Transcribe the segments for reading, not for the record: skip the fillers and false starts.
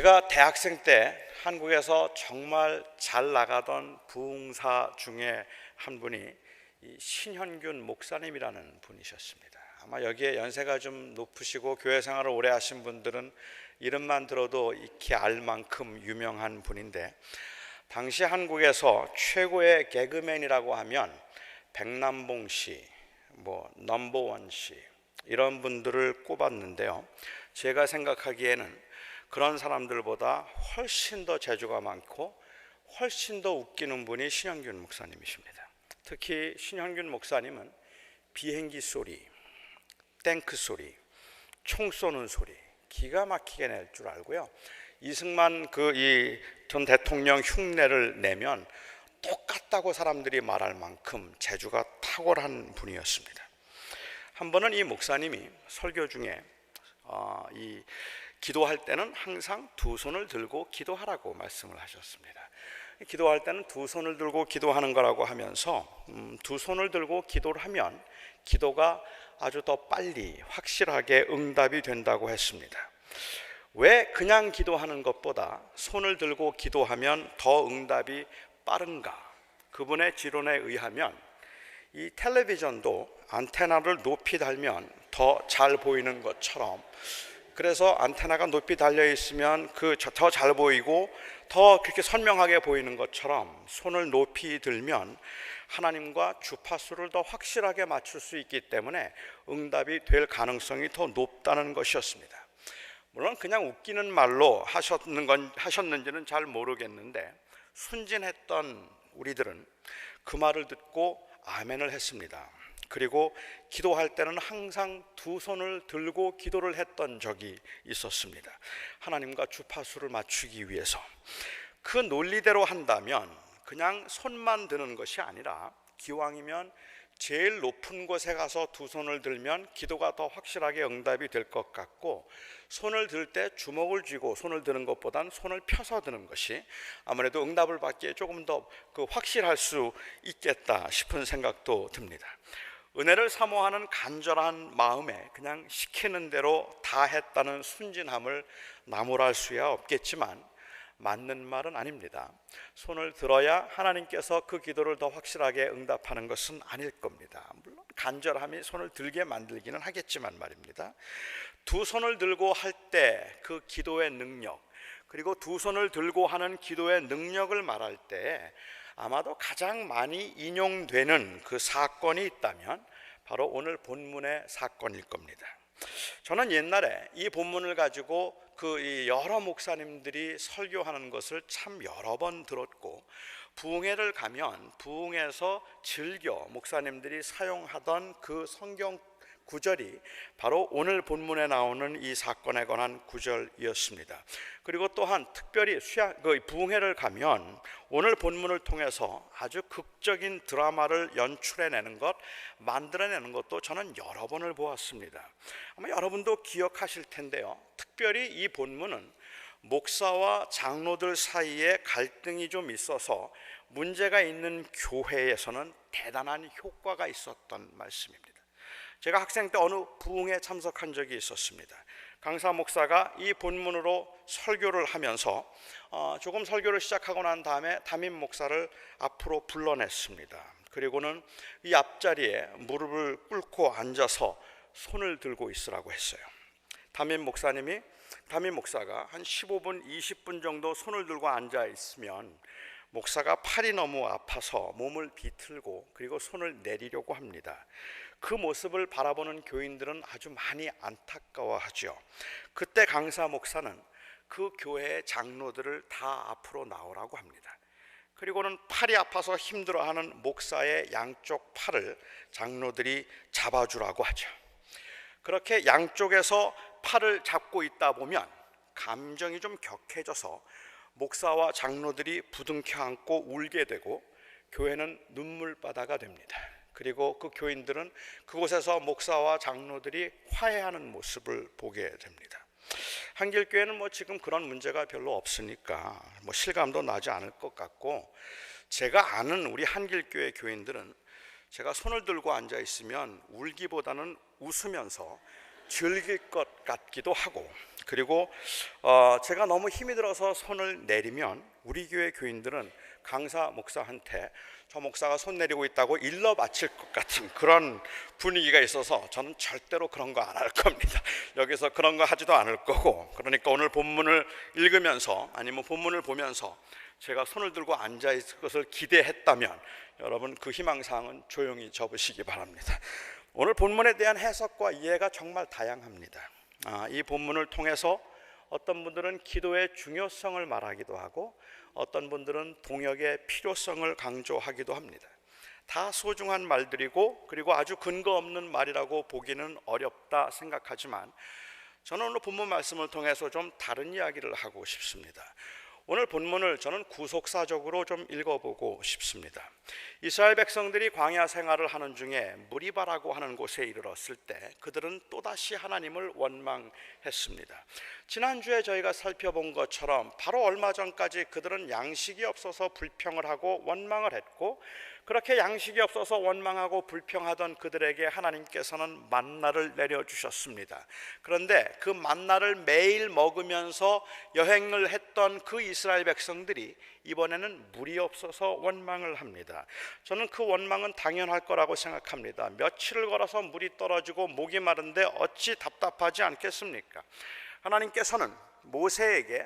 제가 대학생 때 한국에서 정말 잘 나가던 부흥사 중에 한 분이 이 신현균 목사님이라는 분이셨습니다. 아마 여기에 연세가 좀 높으시고 교회 생활을 오래 하신 분들은 이름만 들어도 익히 알 만큼 유명한 분인데, 당시 한국에서 최고의 개그맨이라고 하면 백남봉 씨, 넘버원 씨, 이런 분들을 꼽았는데요, 제가 생각하기에는 그런 사람들보다 훨씬 더 재주가 많고 훨씬 더 웃기는 분이 신현균 목사님이십니다. 특히 신현균 목사님은 비행기 소리, 탱크 소리, 총 쏘는 소리 기가 막히게 낼 줄 알고요, 이승만 전 대통령 흉내를 내면 똑같다고 사람들이 말할 만큼 재주가 탁월한 분이었습니다. 한 번은 이 목사님이 설교 중에 기도할 때는 항상 두 손을 들고 기도하라고 말씀을 하셨습니다. 기도할 때는 두 손을 들고 기도하는 거라고 하면서 두 손을 들고 기도를 하면 기도가 아주 더 빨리 확실하게 응답이 된다고 했습니다. 왜 그냥 기도하는 것보다 손을 들고 기도하면 더 응답이 빠른가? 그분의 지론에 의하면 이 텔레비전도 안테나를 높이 달면 더 잘 보이는 것처럼, 그래서 안테나가 높이 달려 있으면 더 잘 보이고 더 그렇게 선명하게 보이는 것처럼 손을 높이 들면 하나님과 주파수를 더 확실하게 맞출 수 있기 때문에 응답이 될 가능성이 더 높다는 것이었습니다. 물론 그냥 웃기는 말로 하셨는지는 잘 모르겠는데, 순진했던 우리들은 그 말을 듣고 아멘을 했습니다. 그리고 기도할 때는 항상 두 손을 들고 기도를 했던 적이 있었습니다. 하나님과 주파수를 맞추기 위해서. 그 논리대로 한다면 그냥 손만 드는 것이 아니라 기왕이면 제일 높은 곳에 가서 두 손을 들면 기도가 더 확실하게 응답이 될 것 같고, 손을 들 때 주먹을 쥐고 손을 드는 것보다는 손을 펴서 드는 것이 아무래도 응답을 받기에 조금 더 확실할 수 있겠다 싶은 생각도 듭니다. 은혜를 사모하는 간절한 마음에 그냥 시키는 대로 다 했다는 순진함을 나무랄 수야 없겠지만 맞는 말은 아닙니다. 손을 들어야 하나님께서 그 기도를 더 확실하게 응답하는 것은 아닐 겁니다. 물론 간절함이 손을 들게 만들기는 하겠지만 말입니다. 두 손을 들고 할 때 그 기도의 능력, 그리고 두 손을 들고 하는 기도의 능력을 말할 때 아마도 가장 많이 인용되는 그 사건이 있다면 바로 오늘 본문의 사건일 겁니다. 저는 옛날에 이 본문을 가지고 여러 목사님들이 설교하는 것을 참 여러 번 들었고, 부흥회를 가면 부흥회에서 즐겨 목사님들이 사용하던 그 성경 구절이 바로 오늘 본문에 나오는 이 사건에 관한 구절이었습니다. 그리고 또한 특별히 부흥회를 가면 오늘 본문을 통해서 아주 극적인 드라마를 연출해내는 것, 만들어내는 것도 저는 여러 번을 보았습니다. 아마 여러분도 기억하실 텐데요, 특별히 이 본문은 목사와 장로들 사이에 갈등이 좀 있어서 문제가 있는 교회에서는 대단한 효과가 있었던 말씀입니다. 제가 학생 때 어느 부흥회에 참석한 적이 있었습니다. 강사 목사가 이 본문으로 설교를 하면서 조금 설교를 시작하고 난 다음에 담임 목사를 앞으로 불러냈습니다. 그리고는 이 앞자리에 무릎을 꿇고 앉아서 손을 들고 있으라고 했어요. 담임 목사가 한 15분, 20분 정도 손을 들고 앉아 있으면 목사가 팔이 너무 아파서 몸을 비틀고 그리고 손을 내리려고 합니다. 그 모습을 바라보는 교인들은 아주 많이 안타까워하죠. 그때 강사 목사는 그 교회의 장로들을 다 앞으로 나오라고 합니다. 그리고는 팔이 아파서 힘들어하는 목사의 양쪽 팔을 장로들이 잡아주라고 하죠. 그렇게 양쪽에서 팔을 잡고 있다 보면 감정이 좀 격해져서 목사와 장로들이 부둥켜 안고 울게 되고 교회는 눈물바다가 됩니다. 그리고 그 교인들은 그곳에서 목사와 장로들이 화해하는 모습을 보게 됩니다. 한길교회는 지금 그런 문제가 별로 없으니까 실감도 나지 않을 것 같고, 제가 아는 우리 한길교회 교인들은 제가 손을 들고 앉아 있으면 울기보다는 웃으면서 즐길 것 같기도 하고, 그리고 제가 너무 힘이 들어서 손을 내리면 우리 교회 교인들은 강사 목사한테 저 목사가 손 내리고 있다고 일러 바칠 것 같은 그런 분위기가 있어서 저는 절대로 그런 거 안 할 겁니다. 여기서 그런 거 하지도 않을 거고, 그러니까 오늘 본문을 읽으면서 아니면 본문을 보면서 제가 손을 들고 앉아 있을 것을 기대했다면 여러분 그 희망사항은 조용히 접으시기 바랍니다. 오늘 본문에 대한 해석과 이해가 정말 다양합니다. 이 본문을 통해서 어떤 분들은 기도의 중요성을 말하기도 하고 어떤 분들은 동역의 필요성을 강조하기도 합니다. 다 소중한 말들이고 그리고 아주 근거 없는 말이라고 보기는 어렵다 생각하지만 저는 오늘 본문 말씀을 통해서 좀 다른 이야기를 하고 싶습니다. 오늘 본문을 저는 구속사적으로 좀 읽어보고 싶습니다. 이스라엘 백성들이 광야 생활을 하는 중에 무리바라고 하는 곳에 이르렀을 때 그들은 또다시 하나님을 원망했습니다. 지난주에 저희가 살펴본 것처럼 바로 얼마 전까지 그들은 양식이 없어서 불평을 하고 원망을 했고, 그렇게 양식이 없어서 원망하고 불평하던 그들에게 하나님께서는 만나를 내려주셨습니다. 그런데 그 만나를 매일 먹으면서 여행을 했던 그 이스라엘 백성들이 이번에는 물이 없어서 원망을 합니다. 저는 그 원망은 당연할 거라고 생각합니다. 며칠을 걸어서 물이 떨어지고 목이 마른데 어찌 답답하지 않겠습니까? 하나님께서는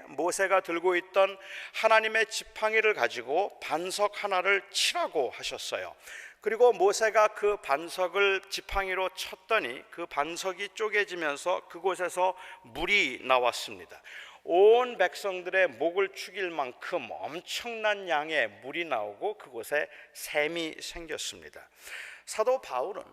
모세가 들고 있던 하나님의 지팡이를 가지고 반석 하나를 치라고 하셨어요. 그리고 모세가 그 반석을 지팡이로 쳤더니 그 반석이 쪼개지면서 그곳에서 물이 나왔습니다. 온 백성들의 목을 축일 만큼 엄청난 양의 물이 나오고 그곳에 샘이 생겼습니다. 사도 바울은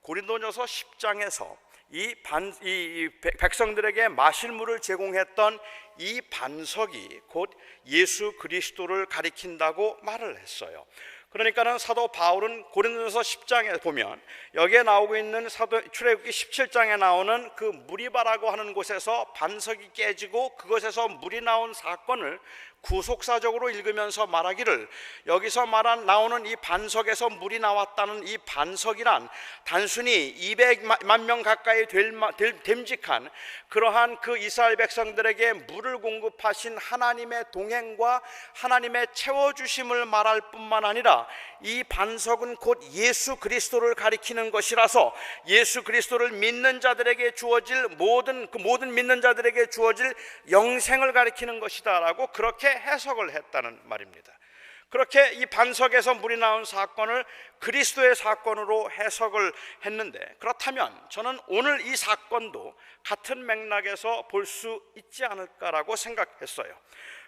고린도전서 10장에서 이 백성들에게 마실 물을 제공했던 이 반석이 곧 예수 그리스도를 가리킨다고 말을 했어요. 그러니까는 사도 바울은 고린도전서 10장에 보면 여기에 나오고 있는 출애굽기 17장에 나오는 그 무리바라고 하는 곳에서 반석이 깨지고 그곳에서 물이 나온 사건을 구속사적으로 읽으면서 말하기를, 여기서 나오는 이 반석에서 물이 나왔다는 이 반석이란 단순히 200만 명 가까이 됨직한 그러한 그 이스라엘 백성들에게 물을 공급하신 하나님의 동행과 하나님의 채워주심을 말할 뿐만 아니라 이 반석은 곧 예수 그리스도를 가리키는 것이라서 예수 그리스도를 믿는 자들에게 주어질 모든 믿는 자들에게 주어질 영생을 가리키는 것이다 라고 그렇게 해석을 했다는 말입니다. 그렇게 이 반석에서 물이 나온 사건을 그리스도의 사건으로 해석을 했는데, 그렇다면 저는 오늘 이 사건도 같은 맥락에서 볼 수 있지 않을까라고 생각했어요.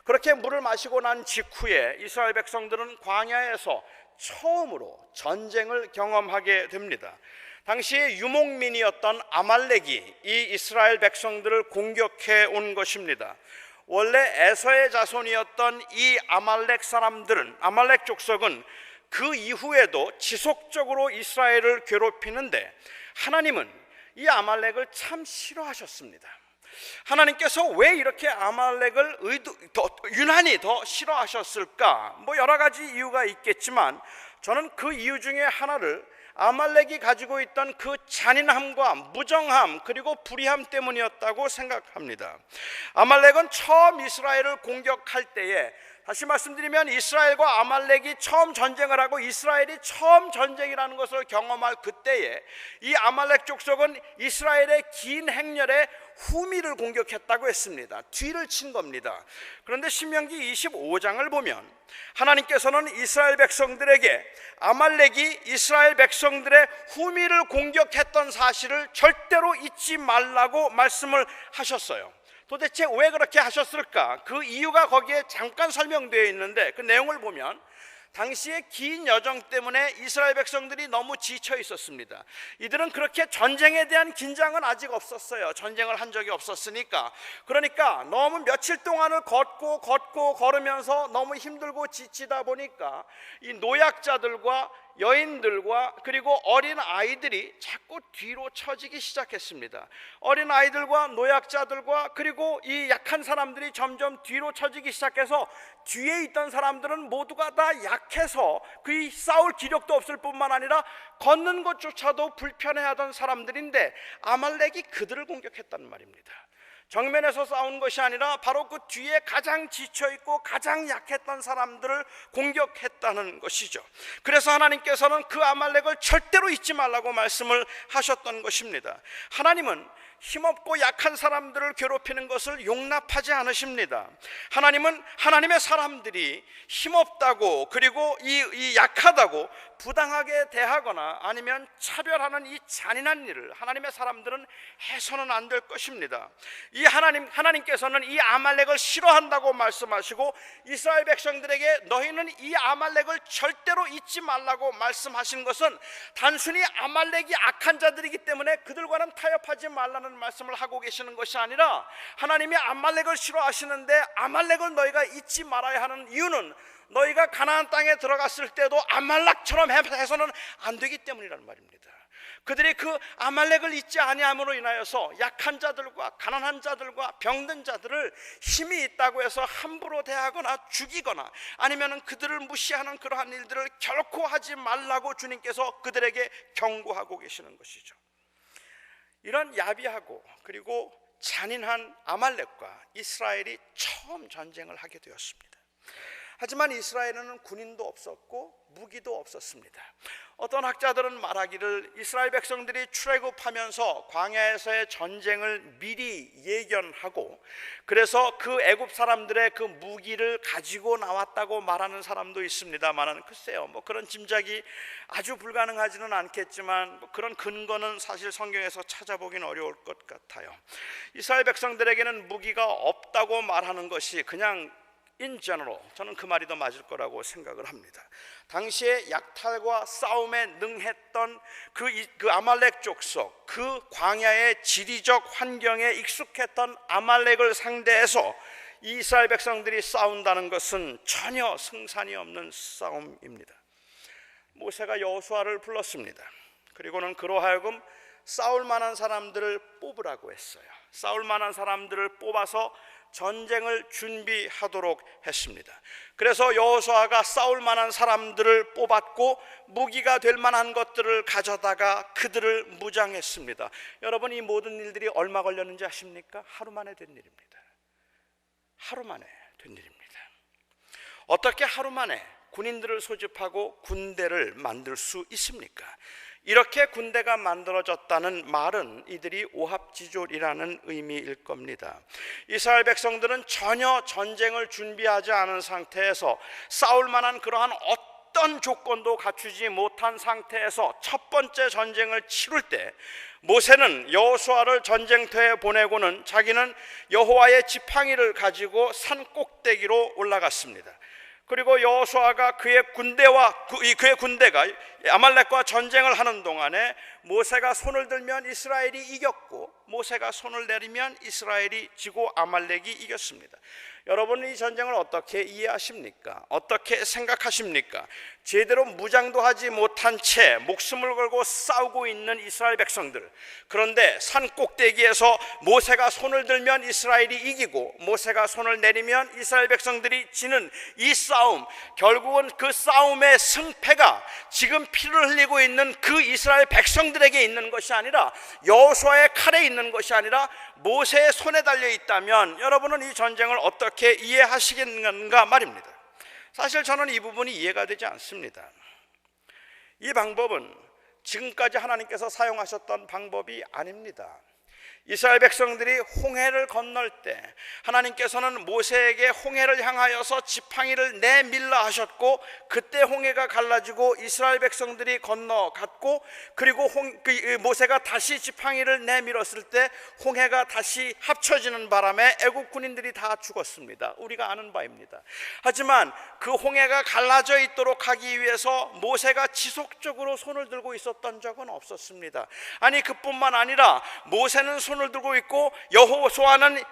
그렇게 물을 마시고 난 직후에 이스라엘 백성들은 광야에서 처음으로 전쟁을 경험하게 됩니다. 당시에 유목민이었던 아말렉이 이 이스라엘 백성들을 공격해 온 것입니다. 원래 에서의 자손이었던 이 아말렉 족속은 그 이후에도 지속적으로 이스라엘을 괴롭히는데 하나님은 이 아말렉을 참 싫어하셨습니다. 하나님께서 왜 이렇게 아말렉을 유난히 더 싫어하셨을까? 여러 가지 이유가 있겠지만 저는 그 이유 중에 하나를 아말렉이 가지고 있던 그 잔인함과 무정함 그리고 불의함 때문이었다고 생각합니다. 아말렉은 처음 이스라엘을 공격할 때에, 다시 말씀드리면 이스라엘과 아말렉이 처음 전쟁을 하고 이스라엘이 처음 전쟁이라는 것을 경험할 그때에 이 아말렉 족속은 이스라엘의 긴 행렬에 후미를 공격했다고 했습니다. 뒤를 친 겁니다. 그런데 신명기 25장을 보면 하나님께서는 이스라엘 백성들에게 아말렉이 이스라엘 백성들의 후미를 공격했던 사실을 절대로 잊지 말라고 말씀을 하셨어요. 도대체 왜 그렇게 하셨을까? 그 이유가 거기에 잠깐 설명되어 있는데 그 내용을 보면 당시의 긴 여정 때문에 이스라엘 백성들이 너무 지쳐 있었습니다. 이들은 그렇게 전쟁에 대한 긴장은 아직 없었어요. 전쟁을 한 적이 없었으니까. 그러니까 너무 며칠 동안을 걸으면서 너무 힘들고 지치다 보니까 이 노약자들과 여인들과 그리고 어린 아이들이 자꾸 뒤로 처지기 시작했습니다. 어린 아이들과 노약자들과 그리고 이 약한 사람들이 점점 뒤로 처지기 시작해서 뒤에 있던 사람들은 모두가 다 약해서 그 싸울 기력도 없을 뿐만 아니라 걷는 것조차도 불편해하던 사람들인데 아말렉이 그들을 공격했단 말입니다. 정면에서 싸운 것이 아니라 바로 그 뒤에 가장 지쳐있고 가장 약했던 사람들을 공격했다는 것이죠. 그래서 하나님께서는 그 아말렉을 절대로 잊지 말라고 말씀을 하셨던 것입니다. 하나님은 힘없고 약한 사람들을 괴롭히는 것을 용납하지 않으십니다. 하나님은 하나님의 사람들이 힘없다고 그리고 이 약하다고 부당하게 대하거나 아니면 차별하는 이 잔인한 일을 하나님의 사람들은 해서는 안 될 것입니다. 이 하나님께서는 이 아말렉을 싫어한다고 말씀하시고 이스라엘 백성들에게 너희는 이 아말렉을 절대로 잊지 말라고 말씀하신 것은 단순히 아말렉이 악한 자들이기 때문에 그들과는 타협하지 말라는 말씀을 하고 계시는 것이 아니라 하나님이 아말렉을 싫어하시는데 아말렉을 너희가 잊지 말아야 하는 이유는 너희가 가나안 땅에 들어갔을 때도 아말렉처럼 해서는 안 되기 때문이라는 말입니다. 그들이 그 아말렉을 잊지 아니함으로 인하여서 약한 자들과 가난한 자들과 병든 자들을 힘이 있다고 해서 함부로 대하거나 죽이거나 아니면 그들을 무시하는 그러한 일들을 결코 하지 말라고 주님께서 그들에게 경고하고 계시는 것이죠. 이런 야비하고 그리고 잔인한 아말렉과 이스라엘이 처음 전쟁을 하게 되었습니다. 하지만 이스라엘에는 군인도 없었고 무기도 없었습니다. 어떤 학자들은 말하기를 이스라엘 백성들이 출애굽하면서 광야에서의 전쟁을 미리 예견하고 그래서 그 애굽 사람들의 그 무기를 가지고 나왔다고 말하는 사람도 있습니다만 글쎄요, 뭐 그런 짐작이 아주 불가능하지는 않겠지만 그런 근거는 사실 성경에서 찾아보긴 어려울 것 같아요. 이스라엘 백성들에게는 무기가 없다고 말하는 것이 그냥 in general, 저는 그 말이 더 맞을 거라고 생각을 합니다. 당시에 약탈과 싸움에 능했던 그 아말렉 족속, 그 광야의 지리적 환경에 익숙했던 아말렉을 상대해서 이스라엘 백성들이 싸운다는 것은 전혀 승산이 없는 싸움입니다. 모세가 여호수아를 불렀습니다. 그리고는 그로 하여금 싸울 만한 사람들을 뽑으라고 했어요. 싸울 만한 사람들을 뽑아서 전쟁을 준비하도록 했습니다. 그래서 여호수아가 싸울 만한 사람들을 뽑았고 무기가 될 만한 것들을 가져다가 그들을 무장했습니다. 여러분, 이 모든 일들이 얼마 걸렸는지 아십니까? 하루 만에 된 일입니다. 하루 만에 된 일입니다. 어떻게 하루 만에 군인들을 소집하고 군대를 만들 수 있습니까? 이렇게 군대가 만들어졌다는 말은 이들이 오합지졸이라는 의미일 겁니다. 이스라엘 백성들은 전혀 전쟁을 준비하지 않은 상태에서 싸울 만한 그러한 어떤 조건도 갖추지 못한 상태에서 첫 번째 전쟁을 치룰 때 모세는 여호수아를 전쟁터에 보내고는 자기는 여호와의 지팡이를 가지고 산 꼭대기로 올라갔습니다. 그리고 여호수아가 그의 군대가 아말렉과 전쟁을 하는 동안에 모세가 손을 들면 이스라엘이 이겼고 모세가 손을 내리면 이스라엘이 지고 아말렉이 이겼습니다. 여러분은 이 전쟁을 어떻게 이해하십니까? 어떻게 생각하십니까? 제대로 무장도 하지 못한 채 목숨을 걸고 싸우고 있는 이스라엘 백성들, 그런데 산 꼭대기에서 모세가 손을 들면 이스라엘이 이기고 모세가 손을 내리면 이스라엘 백성들이 지는 이 싸움, 결국은 그 싸움의 승패가 지금 피를 흘리고 있는 그 이스라엘 백성들에게 있는 것이 아니라 여호수아의 칼에 있는 것이 아니라 모세의 손에 달려 있다면 여러분은 이 전쟁을 어떻게 이해하시겠는가 말입니다. 사실 저는 이 부분이 이해가 되지 않습니다. 이 방법은 지금까지 하나님께서 사용하셨던 방법이 아닙니다. 이스라엘 백성들이 홍해를 건널 때 하나님께서는 모세에게 홍해를 향하여서 지팡이를 내밀라 하셨고 그때 홍해가 갈라지고 이스라엘 백성들이 건너갔고 그리고 모세가 다시 지팡이를 내밀었을 때 홍해가 다시 합쳐지는 바람에 애국 군인들이 다 죽었습니다. 우리가 아는 바입니다. 하지만 그 홍해가 갈라져 있도록 하기 위해서 모세가 지속적으로 손을 들고 있었던 적은 없었습니다. 아니, 그뿐만 아니라 모세는 손을 손을 들고 있고 여호수아는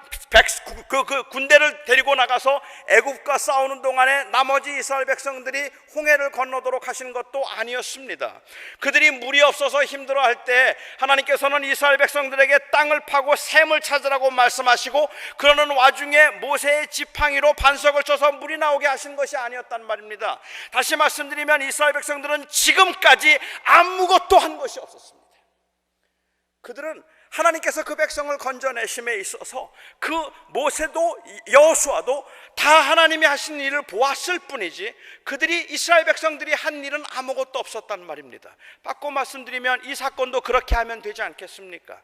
그 군대를 데리고 나가서 애굽과 싸우는 동안에 나머지 이스라엘 백성들이 홍해를 건너도록 하신 것도 아니었습니다. 그들이 물이 없어서 힘들어할 때 하나님께서는 이스라엘 백성들에게 땅을 파고 샘을 찾으라고 말씀하시고, 그러는 와중에 모세의 지팡이로 반석을 쳐서 물이 나오게 하신 것이 아니었단 말입니다. 다시 말씀드리면 이스라엘 백성들은 지금까지 아무것도 한 것이 없었습니다. 그들은 하나님께서 그 백성을 건져내심에 있어서 그 모세도 여호수아도 다 하나님이 하신 일을 보았을 뿐이지 그들이 이스라엘 백성들이 한 일은 아무것도 없었단 말입니다. 바꿔 말씀드리면 이 사건도 그렇게 하면 되지 않겠습니까?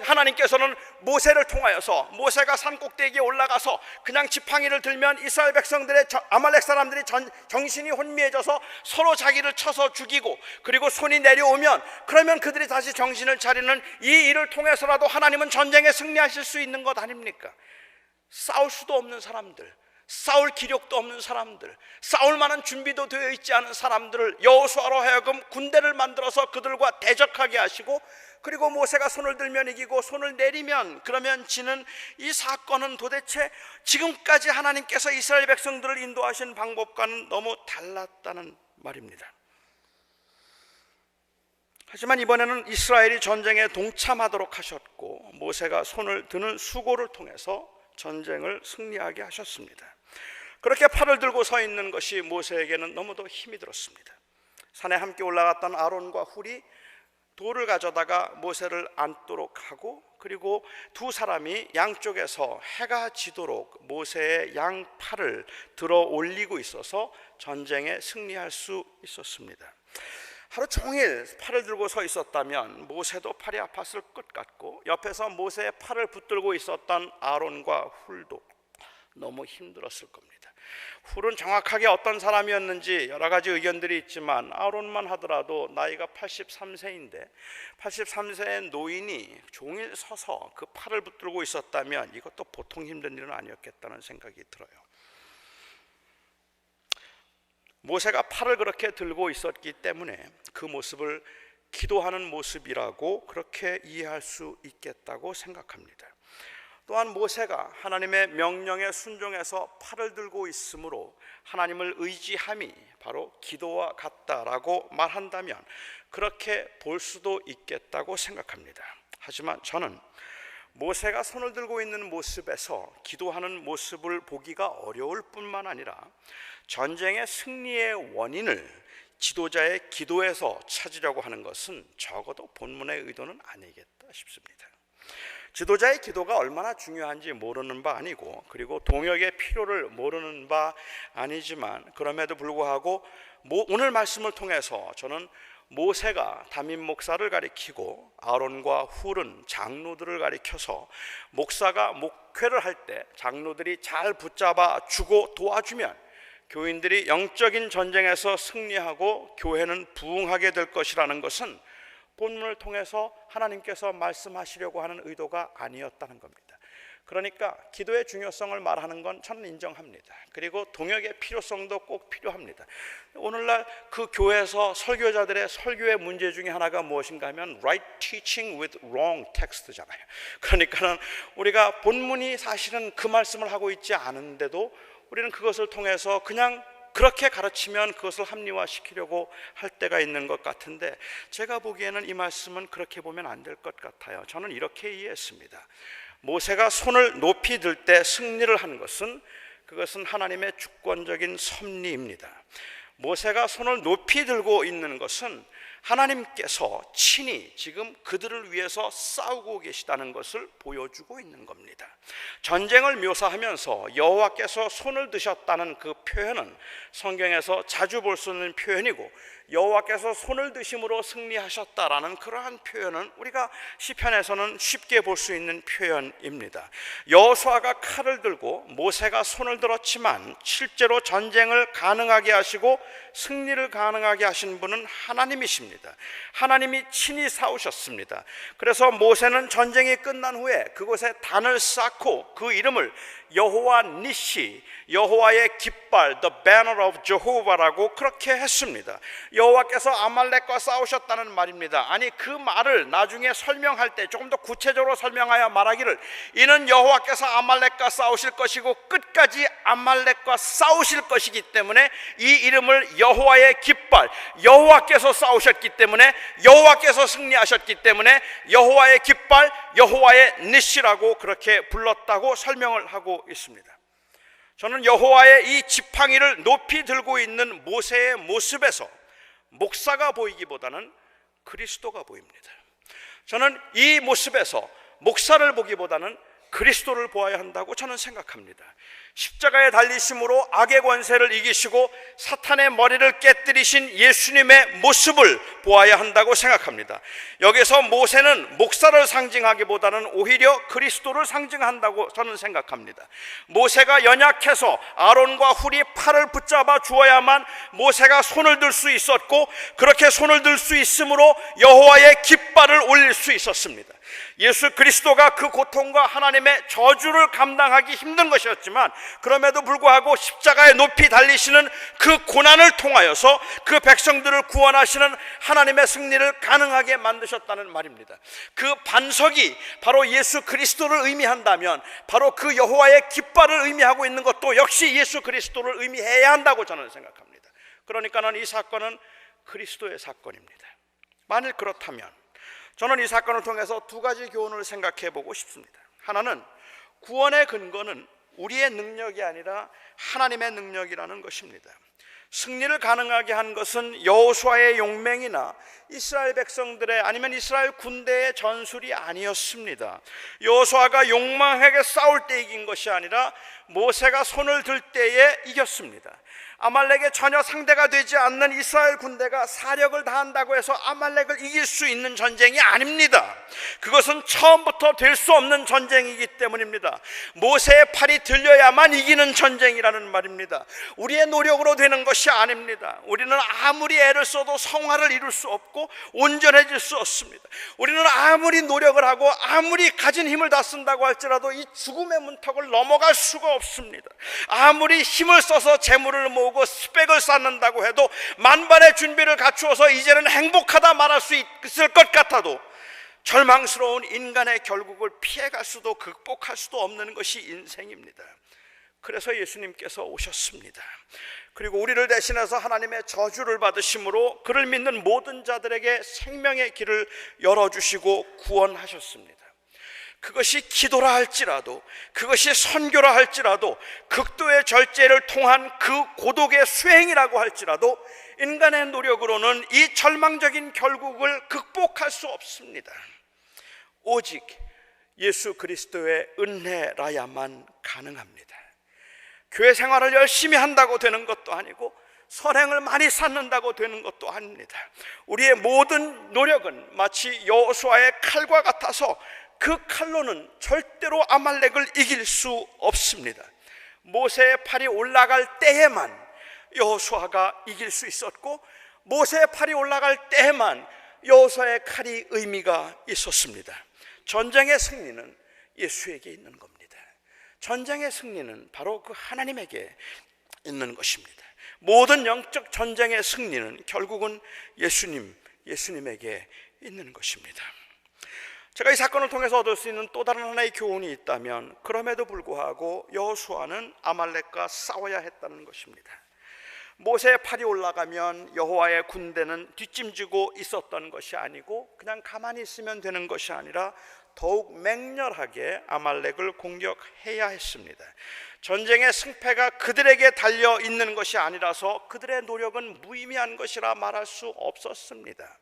하나님께서는 모세를 통하여서 모세가 산 꼭대기에 올라가서 그냥 지팡이를 들면 이스라엘 백성들의 아말렉 사람들이 정신이 혼미해져서 서로 자기를 쳐서 죽이고, 그리고 손이 내려오면 그러면 그들이 다시 정신을 차리는 이 일을 통해서라도 하나님은 전쟁에 승리하실 수 있는 것 아닙니까? 싸울 수도 없는 사람들, 싸울 기력도 없는 사람들, 싸울 만한 준비도 되어 있지 않은 사람들을 여호수아로 하여금 군대를 만들어서 그들과 대적하게 하시고, 그리고 모세가 손을 들면 이기고 손을 내리면 그러면 지는 이 사건은 도대체 지금까지 하나님께서 이스라엘 백성들을 인도하신 방법과는 너무 달랐다는 말입니다. 하지만 이번에는 이스라엘이 전쟁에 동참하도록 하셨고 모세가 손을 드는 수고를 통해서 전쟁을 승리하게 하셨습니다. 그렇게 팔을 들고 서 있는 것이 모세에게는 너무도 힘이 들었습니다. 산에 함께 올라갔던 아론과 훌이 돌을 가져다가 모세를 앉도록 하고, 그리고 두 사람이 양쪽에서 해가 지도록 모세의 양팔을 들어 올리고 있어서 전쟁에 승리할 수 있었습니다. 하루 종일 팔을 들고 서 있었다면 모세도 팔이 아팠을 것 같고, 옆에서 모세의 팔을 붙들고 있었던 아론과 훌도 너무 힘들었을 겁니다. 훌은 정확하게 어떤 사람이었는지 여러 가지 의견들이 있지만 아론만 하더라도 나이가 83세인데 83세의 노인이 종일 서서 그 팔을 붙들고 있었다면 이것도 보통 힘든 일은 아니었겠다는 생각이 들어요. 모세가 팔을 그렇게 들고 있었기 때문에 그 모습을 기도하는 모습이라고 그렇게 이해할 수 있겠다고 생각합니다. 또한 모세가 하나님의 명령에 순종해서 팔을 들고 있으므로 하나님을 의지함이 바로 기도와 같다라고 말한다면 그렇게 볼 수도 있겠다고 생각합니다. 하지만 저는 모세가 손을 들고 있는 모습에서 기도하는 모습을 보기가 어려울 뿐만 아니라 전쟁의 승리의 원인을 지도자의 기도에서 찾으려고 하는 것은 적어도 본문의 의도는 아니겠다 싶습니다. 지도자의 기도가 얼마나 중요한지 모르는 바 아니고, 그리고 동역의 필요를 모르는 바 아니지만, 그럼에도 불구하고 오늘 말씀을 통해서 저는 모세가 담임 목사를 가리키고 아론과 훌은 장로들을 가리켜서 목사가 목회를 할 때 장로들이 잘 붙잡아 주고 도와주면 교인들이 영적인 전쟁에서 승리하고 교회는 부흥하게 될 것이라는 것은 본문을 통해서 하나님께서 말씀하시려고 하는 의도가 아니었다는 겁니다. 그러니까 기도의 중요성을 말하는 건 저는 인정합니다. 그리고 동역의 필요성도 꼭 필요합니다. 오늘날 그 교회에서 설교자들의 설교의 문제 중에 하나가 무엇인가 하면 right teaching with wrong text잖아요. 그러니까는 우리가 본문이 사실은 그 말씀을 하고 있지 않은데도 우리는 그것을 통해서 그냥 그렇게 가르치면 그것을 합리화시키려고 할 때가 있는 것 같은데, 제가 보기에는 이 말씀은 그렇게 보면 안 될 것 같아요. 저는 이렇게 이해했습니다. 모세가 손을 높이 들 때 승리를 한 것은 그것은 하나님의 주권적인 섭리입니다. 모세가 손을 높이 들고 있는 것은 하나님께서 친히 지금 그들을 위해서 싸우고 계시다는 것을 보여주고 있는 겁니다. 전쟁을 묘사하면서 여호와께서 손을 드셨다는 그 표현은 성경에서 자주 볼 수 있는 표현이고, 여호와께서 손을 드심으로 승리하셨다라는 그러한 표현은 우리가 시편에서는 쉽게 볼 수 있는 표현입니다. 여호수아가 칼을 들고 모세가 손을 들었지만 실제로 전쟁을 가능하게 하시고 승리를 가능하게 하신 분은 하나님이십니다. 하나님이 친히 싸우셨습니다. 그래서 모세는 전쟁이 끝난 후에 그곳에 단을 쌓고 그 이름을 여호와 니시, 여호와의 깃발, the banner of Jehovah라고 그렇게 했습니다. 여호와께서 아말렉과 싸우셨다는 말입니다. 아니, 그 말을 나중에 설명할 때 조금 더 구체적으로 설명하여 말하기를, 이는 여호와께서 아말렉과 싸우실 것이고 끝까지 아말렉과 싸우실 것이기 때문에 이 이름을 여호와의 깃발, 여호와께서 싸우셨기 때문에, 여호와께서 승리하셨기 때문에 여호와의 깃발, 여호와의 니시라고 그렇게 불렀다고 설명을 하고 있습니다. 저는 여호와의 이 지팡이를 높이 들고 있는 모세의 모습에서 목사가 보이기보다는 그리스도가 보입니다. 저는 이 모습에서 목사를 보기보다는 그리스도를 보아야 한다고 저는 생각합니다. 십자가에 달리심으로 악의 권세를 이기시고 사탄의 머리를 깨뜨리신 예수님의 모습을 보아야 한다고 생각합니다. 여기서 모세는 목사를 상징하기보다는 오히려 그리스도를 상징한다고 저는 생각합니다. 모세가 연약해서 아론과 훌이 팔을 붙잡아 주어야만 모세가 손을 들 수 있었고, 그렇게 손을 들 수 있으므로 여호와의 깃발을 올릴 수 있었습니다. 예수 그리스도가 그 고통과 하나님의 저주를 감당하기 힘든 것이었지만, 그럼에도 불구하고 십자가에 높이 달리시는 그 고난을 통하여서 그 백성들을 구원하시는 하나님의 승리를 가능하게 만드셨다는 말입니다. 그 반석이 바로 예수 그리스도를 의미한다면, 바로 그 여호와의 깃발을 의미하고 있는 것도 역시 예수 그리스도를 의미해야 한다고 저는 생각합니다. 그러니까는 이 사건은 그리스도의 사건입니다. 만일 그렇다면 저는 이 사건을 통해서 두 가지 교훈을 생각해 보고 싶습니다. 하나는, 구원의 근거는 우리의 능력이 아니라 하나님의 능력이라는 것입니다. 승리를 가능하게 한 것은 여호수아의 용맹이나 이스라엘 백성들의, 아니면 이스라엘 군대의 전술이 아니었습니다. 여호수아가 용맹하게 싸울 때 이긴 것이 아니라 모세가 손을 들 때에 이겼습니다. 아말렉의 전혀 상대가 되지 않는 이스라엘 군대가 사력을 다한다고 해서 아말렉을 이길 수 있는 전쟁이 아닙니다. 그것은 처음부터 될 수 없는 전쟁이기 때문입니다. 모세의 팔이 들려야만 이기는 전쟁이라는 말입니다. 우리의 노력으로 되는 것이 아닙니다. 우리는 아무리 애를 써도 성화를 이룰 수 없고 온전해질 수 없습니다. 우리는 아무리 노력을 하고 아무리 가진 힘을 다 쓴다고 할지라도 이 죽음의 문턱을 넘어갈 수가 없습니다. 아무리 힘을 써서 재물을 모으고 스펙을 쌓는다고 해도, 만반의 준비를 갖추어서 이제는 행복하다 말할 수 있을 것 같아도, 절망스러운 인간의 결국을 피해갈 수도 극복할 수도 없는 것이 인생입니다. 그래서 예수님께서 오셨습니다. 그리고 우리를 대신해서 하나님의 저주를 받으심으로 그를 믿는 모든 자들에게 생명의 길을 열어주시고 구원하셨습니다. 그것이 기도라 할지라도, 그것이 선교라 할지라도, 극도의 절제를 통한 그 고독의 수행이라고 할지라도, 인간의 노력으로는 이 절망적인 결국을 극복할 수 없습니다. 오직 예수 그리스도의 은혜라야만 가능합니다. 교회 생활을 열심히 한다고 되는 것도 아니고, 선행을 많이 쌓는다고 되는 것도 아닙니다. 우리의 모든 노력은 마치 여호수아의 칼과 같아서 그 칼로는 절대로 아말렉을 이길 수 없습니다. 모세의 팔이 올라갈 때에만 여호수아가 이길 수 있었고, 모세의 팔이 올라갈 때에만 여호수아의 칼이 의미가 있었습니다. 전쟁의 승리는 예수에게 있는 겁니다. 전쟁의 승리는 바로 그 하나님에게 있는 것입니다. 모든 영적 전쟁의 승리는 결국은 예수님에게 있는 것입니다. 제가 이 사건을 통해서 얻을 수 있는 또 다른 하나의 교훈이 있다면, 그럼에도 불구하고 여호수아는 아말렉과 싸워야 했다는 것입니다. 모세의 팔이 올라가면 여호와의 군대는 뒷짐지고 있었던 것이 아니고, 그냥 가만히 있으면 되는 것이 아니라 더욱 맹렬하게 아말렉을 공격해야 했습니다. 전쟁의 승패가 그들에게 달려 있는 것이 아니라서 그들의 노력은 무의미한 것이라 말할 수 없었습니다.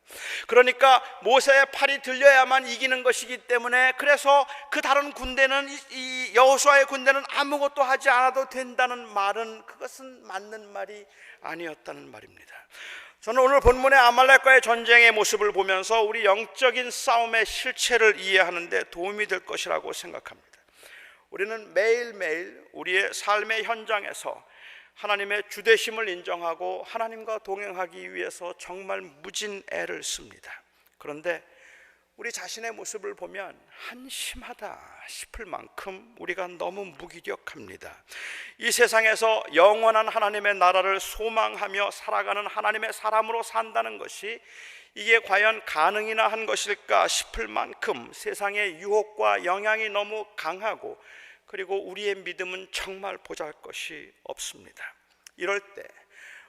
그러니까 모세의 팔이 들려야만 이기는 것이기 때문에, 그래서 그 다른 군대는, 이 여호수아의 군대는 아무것도 하지 않아도 된다는 말은, 그것은 맞는 말이 아니었다는 말입니다. 저는 오늘 본문의 아말렉과의 전쟁의 모습을 보면서 우리 영적인 싸움의 실체를 이해하는 데 도움이 될 것이라고 생각합니다. 우리는 매일매일 우리의 삶의 현장에서 하나님의 주되심을 인정하고 하나님과 동행하기 위해서 정말 무진 애를 씁니다. 그런데 우리 자신의 모습을 보면 한심하다 싶을 만큼 우리가 너무 무기력합니다. 이 세상에서 영원한 하나님의 나라를 소망하며 살아가는 하나님의 사람으로 산다는 것이 이게 과연 가능이나 한 것일까 싶을 만큼 세상의 유혹과 영향이 너무 강하고, 그리고 우리의 믿음은 정말 보잘것이 없습니다. 이럴 때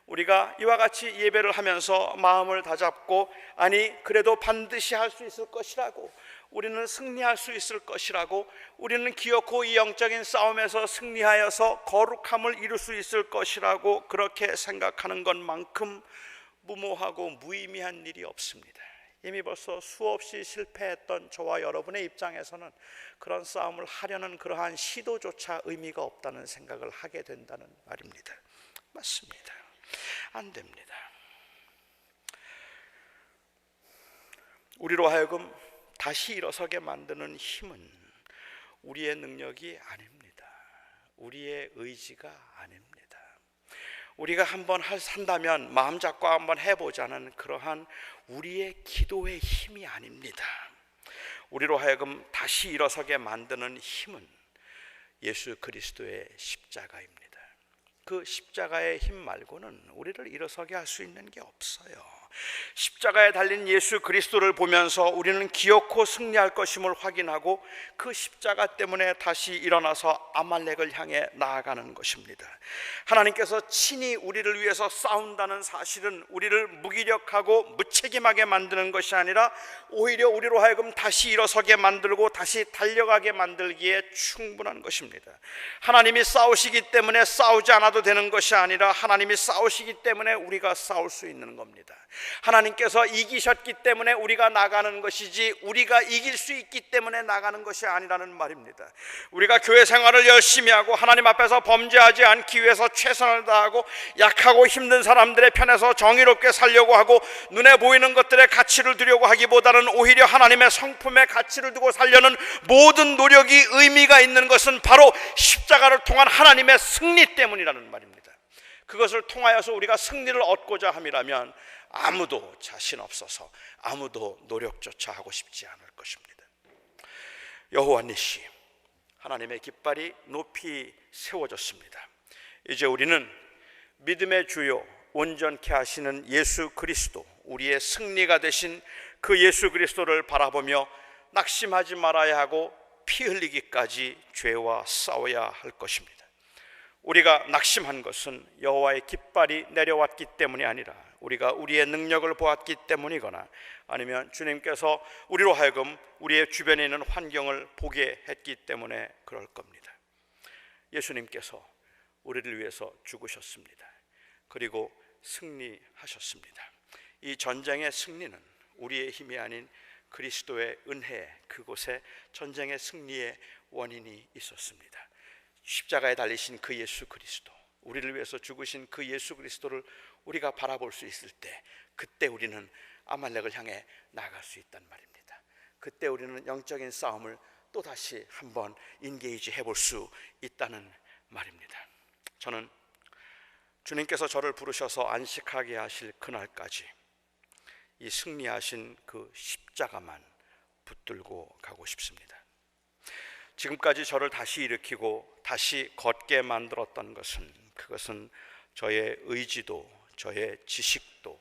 우리가 이와 같이 예배를 하면서 마음을 다잡고, 아니 그래도 반드시 할 수 있을 것이라고, 우리는 승리할 수 있을 것이라고, 우리는 기어코 이 영적인 싸움에서 승리하여서 거룩함을 이룰 수 있을 것이라고 그렇게 생각하는 것만큼 무모하고 무의미한 일이 없습니다. 이미 벌써 수없이 실패했던 저와 여러분의 입장에서는 그런 싸움을 하려는 그러한 시도조차 의미가 없다는 생각을 하게 된다는 말입니다. 맞습니다. 안 됩니다. 우리로 하여금 다시 일어서게 만드는 힘은 우리의 능력이 아닙니다. 우리의 의지가 아닙니다. 우리가 한번 한다면 마음 잡고 한번 해보자는 그러한 우리의 기도의 힘이 아닙니다. 우리로 하여금 다시 일어서게 만드는 힘은 예수 그리스도의 십자가입니다. 그 십자가의 힘 말고는 우리를 일어서게 할 수 있는 게 없어요. 십자가에 달린 예수 그리스도를 보면서 우리는 기어코 승리할 것임을 확인하고, 그 십자가 때문에 다시 일어나서 아말렉을 향해 나아가는 것입니다. 하나님께서 친히 우리를 위해서 싸운다는 사실은 우리를 무기력하고 무책임하게 만드는 것이 아니라 오히려 우리로 하여금 다시 일어서게 만들고 다시 달려가게 만들기에 충분한 것입니다. 하나님이 싸우시기 때문에 싸우지 않아도 되는 것이 아니라 하나님이 싸우시기 때문에 우리가 싸울 수 있는 겁니다. 하나님께서 이기셨기 때문에 우리가 나가는 것이지, 우리가 이길 수 있기 때문에 나가는 것이 아니라는 말입니다. 우리가 교회 생활을 열심히 하고 하나님 앞에서 범죄하지 않기 위해서 최선을 다하고 약하고 힘든 사람들의 편에서 정의롭게 살려고 하고 눈에 보이는 것들의 가치를 두려고 하기보다는 오히려 하나님의 성품의 가치를 두고 살려는 모든 노력이 의미가 있는 것은 바로 십자가를 통한 하나님의 승리 때문이라는 말입니다. 그것을 통하여서 우리가 승리를 얻고자 함이라면 아무도 자신 없어서 아무도 노력조차 하고 싶지 않을 것입니다. 여호와 니시, 하나님의 깃발이 높이 세워졌습니다. 이제 우리는 믿음의 주요 온전케 하시는 예수 그리스도, 우리의 승리가 되신 그 예수 그리스도를 바라보며 낙심하지 말아야 하고 피 흘리기까지 죄와 싸워야 할 것입니다. 우리가 낙심한 것은 여호와의 깃발이 내려왔기 때문이 아니라 우리가 우리의 능력을 보았기 때문이거나, 아니면 주님께서 우리로 하여금 우리의 주변에 있는 환경을 보게 했기 때문에 그럴 겁니다. 예수님께서 우리를 위해서 죽으셨습니다. 그리고 승리하셨습니다. 이 전쟁의 승리는 우리의 힘이 아닌 그리스도의 은혜, 그곳에 전쟁의 승리의 원인이 있었습니다. 십자가에 달리신 그 예수 그리스도, 우리를 위해서 죽으신 그 예수 그리스도를 우리가 바라볼 수 있을 때, 그때 우리는 아말렉을 향해 나아갈 수 있단 말입니다. 그때 우리는 영적인 싸움을 또다시 한번 인게이지 해볼 수 있다는 말입니다. 저는 주님께서 저를 부르셔서 안식하게 하실 그날까지 이 승리하신 그 십자가만 붙들고 가고 싶습니다. 지금까지 저를 다시 일으키고 다시 걷게 만들었던 것은, 그것은 저의 의지도 저의 지식도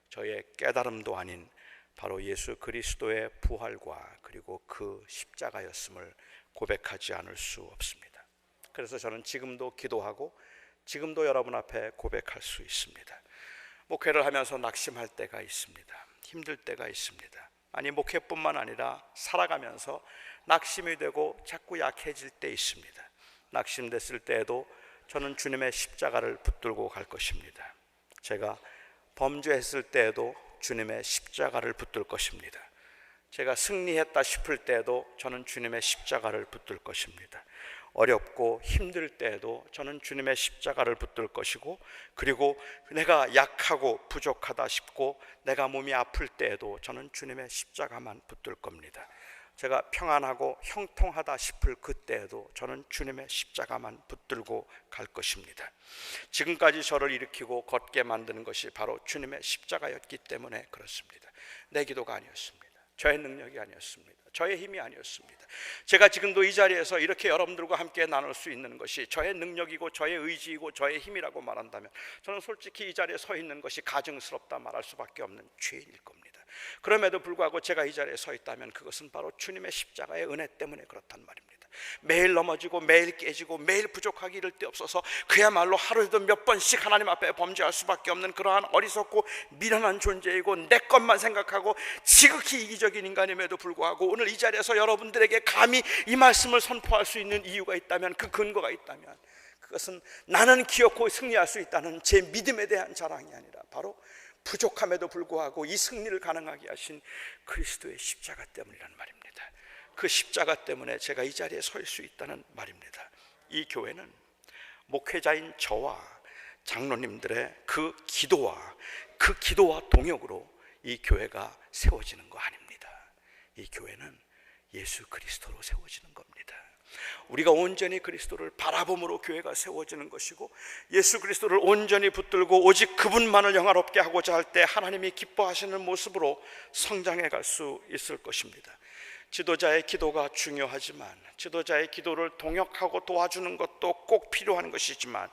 저의 깨달음도 아닌 바로 예수 그리스도의 부활과 그리고 그 십자가였음을 고백하지 않을 수 없습니다. 그래서 저는 지금도 기도하고 지금도 여러분 앞에 고백할 수 있습니다. 목회를 하면서 낙심할 때가 있습니다. 힘들 때가 있습니다. 아니, 목회뿐만 아니라 살아가면서 낙심이 되고 자꾸 약해질 때 있습니다. 낙심됐을 때에도 저는 주님의 십자가를 붙들고 갈 것입니다. 제가 범죄했을 때에도 주님의 십자가를 붙들 것입니다. 제가 승리했다 싶을 때에도 저는 주님의 십자가를 붙들 것입니다. 어렵고 힘들 때에도 저는 주님의 십자가를 붙들 것이고, 그리고 내가 약하고 부족하다 싶고 내가 몸이 아플 때에도 저는 주님의 십자가만 붙들 겁니다. 제가 평안하고 형통하다 싶을 그때에도 저는 주님의 십자가만 붙들고 갈 것입니다. 지금까지 저를 일으키고 걷게 만드는 것이 바로 주님의 십자가였기 때문에 그렇습니다. 내 기도가 아니었습니다. 저의 능력이 아니었습니다. 저의 힘이 아니었습니다. 제가 지금도 이 자리에서 이렇게 여러분들과 함께 나눌 수 있는 것이 저의 능력이고 저의 의지이고 저의 힘이라고 말한다면 저는 솔직히 이 자리에 서 있는 것이 가증스럽다 말할 수밖에 없는 죄인일 겁니다. 그럼에도 불구하고 제가 이 자리에 서 있다면 그것은 바로 주님의 십자가의 은혜 때문에 그렇단 말입니다. 매일 넘어지고 매일 깨지고 매일 부족하기 이를 데 없어서 그야말로 하루에도 몇 번씩 하나님 앞에 범죄할 수밖에 없는 그러한 어리석고 미련한 존재이고 내 것만 생각하고 지극히 이기적인 인간임에도 불구하고 오늘 이 자리에서 여러분들에게 감히 이 말씀을 선포할 수 있는 이유가 있다면, 그 근거가 있다면 그것은 나는 기어코 승리할 수 있다는 제 믿음에 대한 자랑이 아니라 바로 부족함에도 불구하고 이 승리를 가능하게 하신 그리스도의 십자가 때문이라는 말입니다. 그 십자가 때문에 제가 이 자리에 설 수 있다는 말입니다. 이 교회는 목회자인 저와 장로님들의 그 기도와 동역으로 이 교회가 세워지는 거 아닙니다. 이 교회는 예수 그리스도로 세워지는 겁니다. 우리가 온전히 그리스도를 바라봄으로 교회가 세워지는 것이고, 예수 그리스도를 온전히 붙들고 오직 그분만을 영화롭게 하고자 할 때 하나님이 기뻐하시는 모습으로 성장해 갈 수 있을 것입니다. 지도자의 기도가 중요하지만, 지도자의 기도를 동역하고 도와주는 것도 꼭 필요한 것이지만,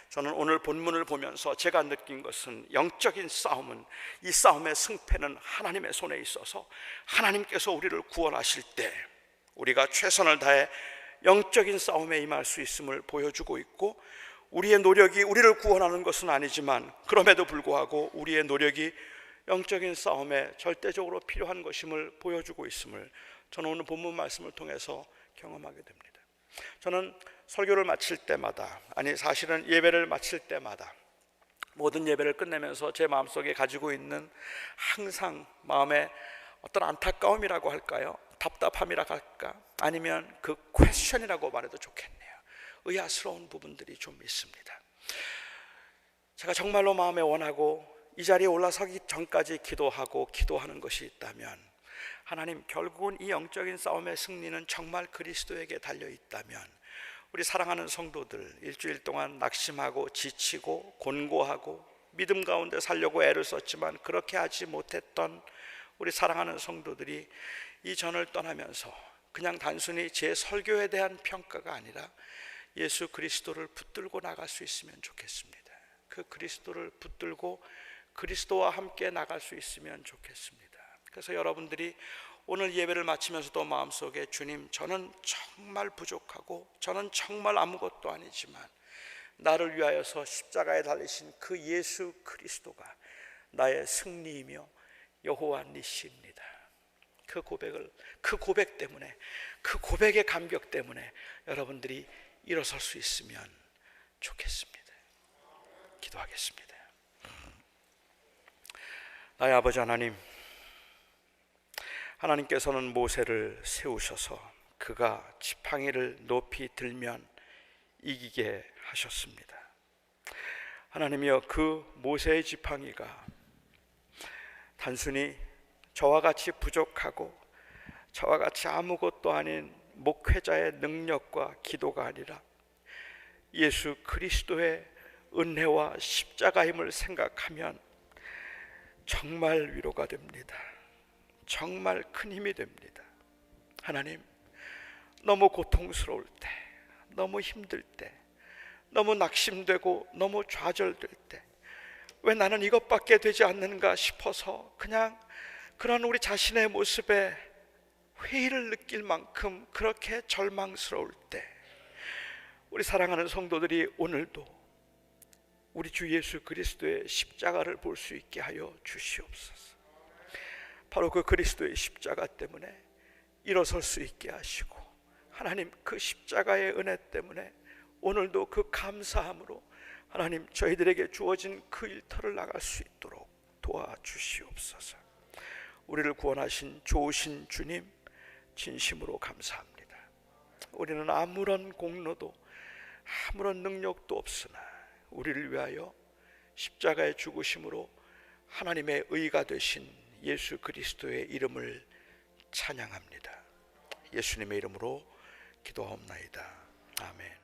저는 오늘 본문을 보면서 제가 느낀 것은 영적인 싸움은, 이 싸움의 승패는 하나님의 손에 있어서 하나님께서 우리를 구원하실 때 우리가 최선을 다해 영적인 싸움에 임할 수 있음을 보여주고 있고, 우리의 노력이 우리를 구원하는 것은 아니지만 그럼에도 불구하고 우리의 노력이 영적인 싸움에 절대적으로 필요한 것임을 보여주고 있음을 저는 오늘 본문 말씀을 통해서 경험하게 됩니다. 저는 설교를 마칠 때마다, 아니 사실은 예배를 마칠 때마다, 모든 예배를 끝내면서 제 마음속에 가지고 있는 항상 마음에 어떤 안타까움이라고 할까요? 답답함이라고 할까? 아니면 그 퀘스천이라고 말해도 좋겠네요. 의아스러운 부분들이 좀 있습니다. 제가 정말로 마음에 원하고 이 자리에 올라서기 전까지 기도하는 것이 있다면, 하나님, 결국은 이 영적인 싸움의 승리는 정말 그리스도에게 달려있다면 우리 사랑하는 성도들, 일주일 동안 낙심하고 지치고 곤고하고 믿음 가운데 살려고 애를 썼지만 그렇게 하지 못했던 우리 사랑하는 성도들이 이 전을 떠나면서 그냥 단순히 제 설교에 대한 평가가 아니라 예수 그리스도를 붙들고 나갈 수 있으면 좋겠습니다. 그 그리스도를 붙들고 그리스도와 함께 나갈 수 있으면 좋겠습니다. 그래서 여러분들이 오늘 예배를 마치면서도 마음속에, 주님, 저는 정말 부족하고 저는 정말 아무것도 아니지만 나를 위하여서 십자가에 달리신 그 예수 그리스도가 나의 승리이며 여호와 니시입니다. 그 고백 때문에, 그 고백의 감격 때문에 여러분들이 일어설 수 있으면 좋겠습니다. 기도하겠습니다. 나의 아버지 하나님, 하나님께서는 모세를 세우셔서 그가 지팡이를 높이 들면 이기게 하셨습니다. 하나님이여, 그 모세의 지팡이가 단순히 저와 같이 부족하고 저와 같이 아무것도 아닌 목회자의 능력과 기도가 아니라 예수 그리스도의 은혜와 십자가임을 생각하면 정말 위로가 됩니다. 정말 큰 힘이 됩니다. 하나님, 너무 고통스러울 때, 너무 힘들 때, 너무 낙심되고 너무 좌절될 때, 왜 나는 이것밖에 되지 않는가 싶어서 그냥 그런 우리 자신의 모습에 회의를 느낄 만큼 그렇게 절망스러울 때, 우리 사랑하는 성도들이 오늘도 우리 주 예수 그리스도의 십자가를 볼 수 있게 하여 주시옵소서. 바로 그 그리스도의 십자가 때문에 일어설 수 있게 하시고, 하나님, 그 십자가의 은혜 때문에 오늘도 그 감사함으로 하나님, 저희들에게 주어진 그 일터를 나갈 수 있도록 도와주시옵소서. 우리를 구원하신 좋으신 주님, 진심으로 감사합니다. 우리는 아무런 공로도 아무런 능력도 없으나 우리를 위하여 십자가의 죽으심으로 하나님의 의가 되신 예수 그리스도의 이름을 찬양합니다. 예수님의 이름으로 기도하옵나이다. 아멘.